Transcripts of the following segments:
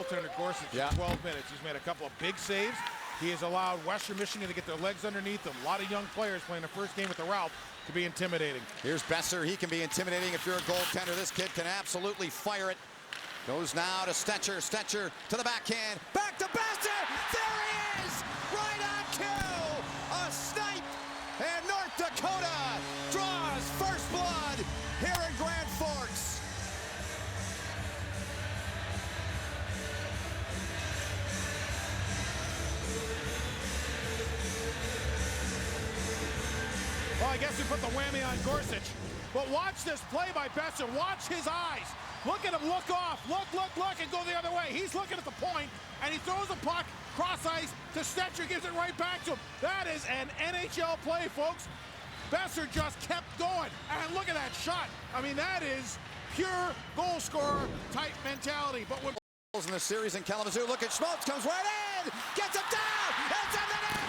goaltender Gorsuch in 12 minutes. He's made a couple of big saves. He has allowed Western Michigan to get their legs underneath them. A lot of young players playing the first game with the Ralph to be intimidating. Here's Besser. He can be intimidating if you're a goaltender. This kid can absolutely fire it. Goes now to Stetcher. Stetcher to the backhand. Back to Besser. There he is! Right on cue! A snipe! And North Dakota draws first blood here in Grand Forks. Well, I guess we put the whammy on Gorsuch. But watch this play by Besser. Watch his eyes. Look at him look off. Look, and go the other way. He's looking at the point, and he throws the puck cross ice to Stetcher, gives it right back to him. That is an NHL play, folks. Besser just kept going. And look at that shot. I mean, that is pure goal scorer type mentality. But when in the series in Kalamazoo, look at Schmaltz, comes right in, gets it down, it's in the net!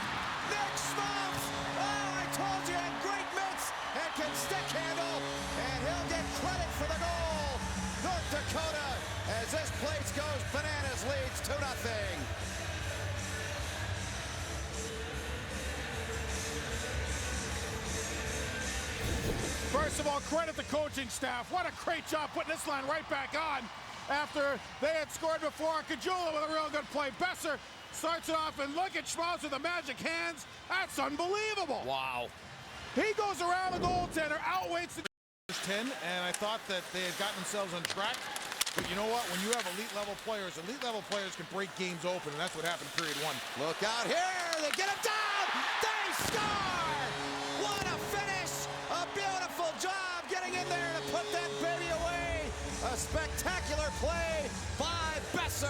Nick Schmaltz! Oh, I told you, had great mitts and can stick handle, and he'll get credit for the goal. North Dakota, as this place goes bananas, leads 2-0. First of all, credit the coaching staff. What a great job putting this line right back on after they had scored before. Kajula with a real good play. Besser starts it off, and look at Schmaltz with the magic hands. That's unbelievable. Wow. He goes around the goaltender, outweights the 10, and I thought that they had gotten themselves on track. But you know what? When you have elite level players can break games open, and that's what happened in period 1. Look out here. They get it down. They score. What a finish. A beautiful job getting in there to put that baby away. A spectacular play by Besser.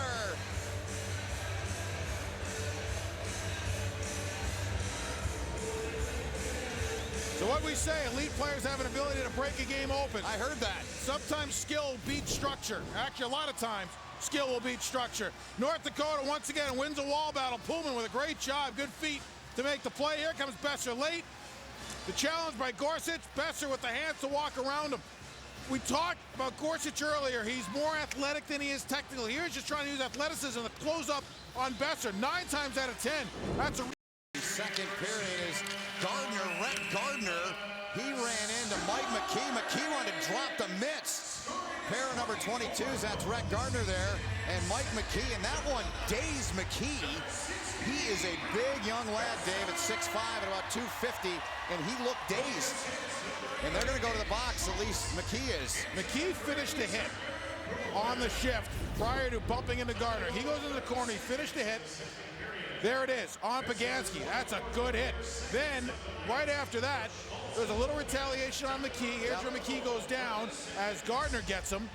So what we say, elite players have an ability to break a game open. I heard that. Sometimes skill beats structure. Actually, a lot of times, skill will beat structure. North Dakota, once again, wins a wall battle. Pullman with a great job, good feet to make the play. Here comes Besser late. The challenge by Gorsuch. Besser with the hands to walk around him. We talked about Gorsuch earlier. He's more athletic than he is technical. Here he's just trying to use athleticism to close up on Besser. 9 times out of 10. That's a second period is Rhett Gardner. He ran into Mike McKee. McKee wanted to drop the mitts. Pair of number 22s, that's Rhett Gardner there, and Mike McKee, and that one dazed McKee. He is a big young lad, Dave, at 6'5", at about 250, and he looked dazed. And they're going to go to the box, at least McKee is. McKee finished a hit on the shift prior to bumping into Gardner. He goes into the corner, he finished a hit. There it is, on Pagansky. That's a good hit. Then, right after that, there's a little retaliation on McKee. Here's where McKee goes down as Gardner gets him.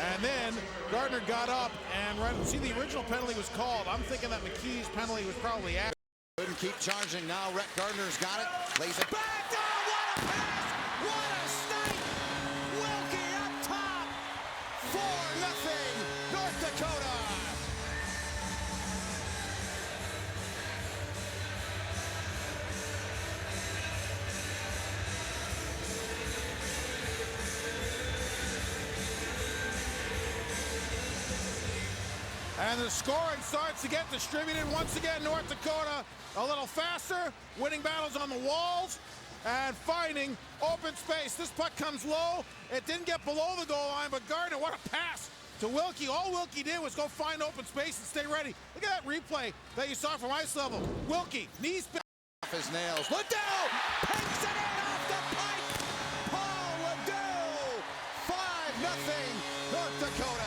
And then Gardner got up and see, the original penalty was called. I'm thinking that McKee's penalty was probably after. Couldn't keep charging now. Rhett Gardner's got it. Lays it back down. What a pass! What a snipe! Wilkie up top. 4-0 North Dakota. And the scoring starts to get distributed. Once again, North Dakota a little faster, winning battles on the walls and finding open space. This puck comes low. It didn't get below the goal line, but Gardner, what a pass to Wilkie. All Wilkie did was go find open space and stay ready. Look at that replay that you saw from ice level. Wilkie, knees off his nails. Ledoux picks it in off the pipe. Paul Ledoux, 5-0 North Dakota.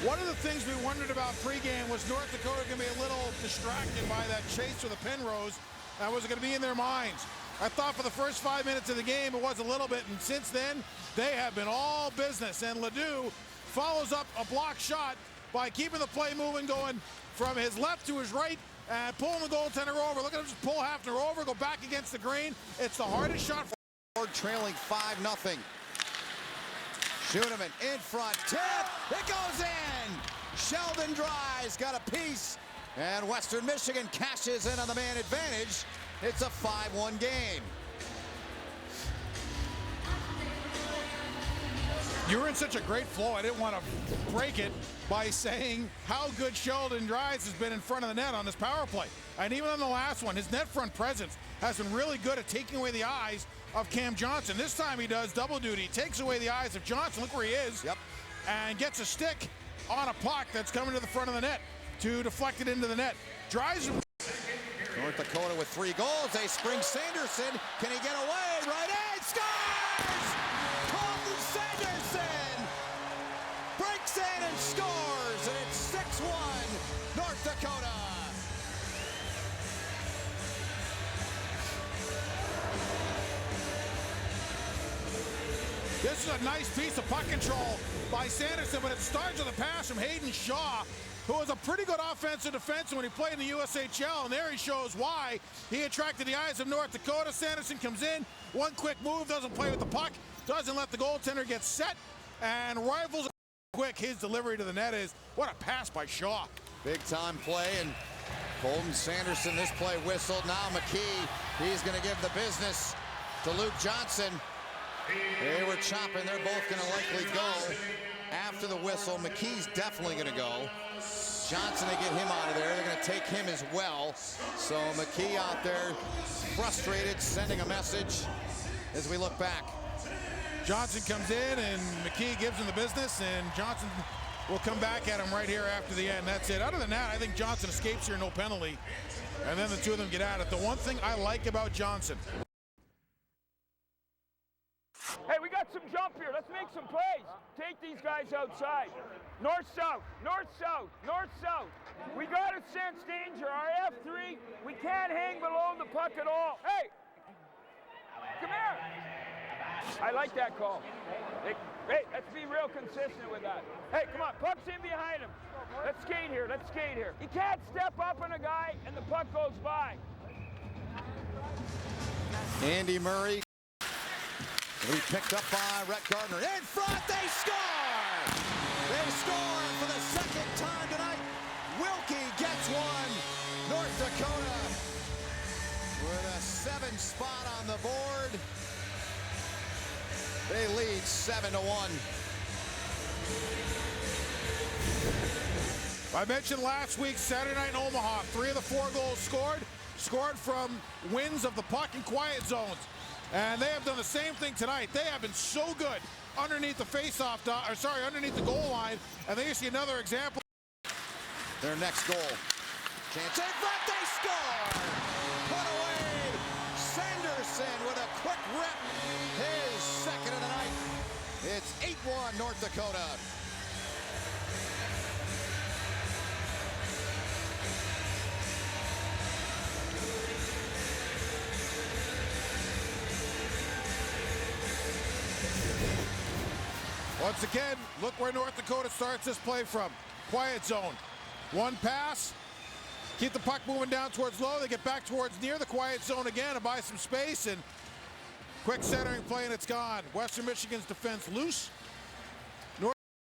One of the things we wondered about pregame was North Dakota going to be a little distracted by that chase for the Penrose. That was going to be in their minds. I thought for the first 5 minutes of the game it was a little bit, and since then they have been all business. And Ledoux follows up a block shot by keeping the play moving, going from his left to his right and pulling the goaltender over. Look at him just pull Hafner over, go back against the grain. It's the hardest shot. Trailing 5-0. Schooneman in front, tip, it goes in! Sheldon Dry's got a piece, and Western Michigan cashes in on the man advantage It's a 5-1 game. You were in such a great flow, I didn't want to break it by saying how good Sheldon Dries has been in front of the net on this power play. And even on the last one, his net front presence has been really good at taking away the eyes of Cam Johnson. This time he does double duty. He takes away the eyes of Johnson, look where he is, Yep. and gets a stick on a puck that's coming to the front of the net to deflect it into the net. Dries. North Dakota with 3 goals. They spring Sanderson. Can he get away? Right in, scores! Colton Sanderson breaks in and scores, and it's 6-1 North Dakota. This is a nice piece of puck control by Sanderson, but it starts with a pass from Hayden Shaw, who was a pretty good offensive defenseman when he played in the USHL, and there he shows why he attracted the eyes of North Dakota. Sanderson comes in, one quick move, doesn't play with the puck, doesn't let the goaltender get set, and rivals quick. His delivery to the net is, what a pass by Shaw. Big time play, and Colton Sanderson, this play whistled. Now McKee, he's going to give the business to Luke Johnson. They were chopping. They're both going to likely go after the whistle. McKee's definitely going to go. Johnson, they get him out of there. They're going to take him as well. So McKee out there, frustrated, sending a message as we look back. Johnson comes in, and McKee gives him the business, and Johnson will come back at him right here after the end. That's it. Other than that, I think Johnson escapes here, no penalty. And then the two of them get at it. The one thing I like about Johnson. Hey, we got some jump here. Let's make some plays. Take these guys outside. North-south, north-south, north-south. We got to sense danger. Our F3, we can't hang below the puck at all. Hey, come here. I like that call. Hey, let's be real consistent with that. Hey, come on, puck's in behind him. Let's skate here, let's skate here. You can't step up on a guy and the puck goes by. Andy Murray. He picked up by Rhett Gardner. In front, they score! They score for the second time tonight. Wilkie gets one. North Dakota with a 7 spot on the board. They lead 7-1. I mentioned last week, Saturday night in Omaha, 3 of the 4 goals scored from wins of the puck in quiet zones. And they have done the same thing tonight. They have been so good underneath the face-off, underneath the goal line. And there you see another example. Their next goal. Chance in front, they score! Put away! Sanderson with a quick rip. His second of the night. It's 8-1 North Dakota. Once again, look where North Dakota starts this play from. Quiet zone. One pass. Keep the puck moving down towards low. They get back towards near the quiet zone again to buy some space. And quick centering play, and it's gone. Western Michigan's defense loose.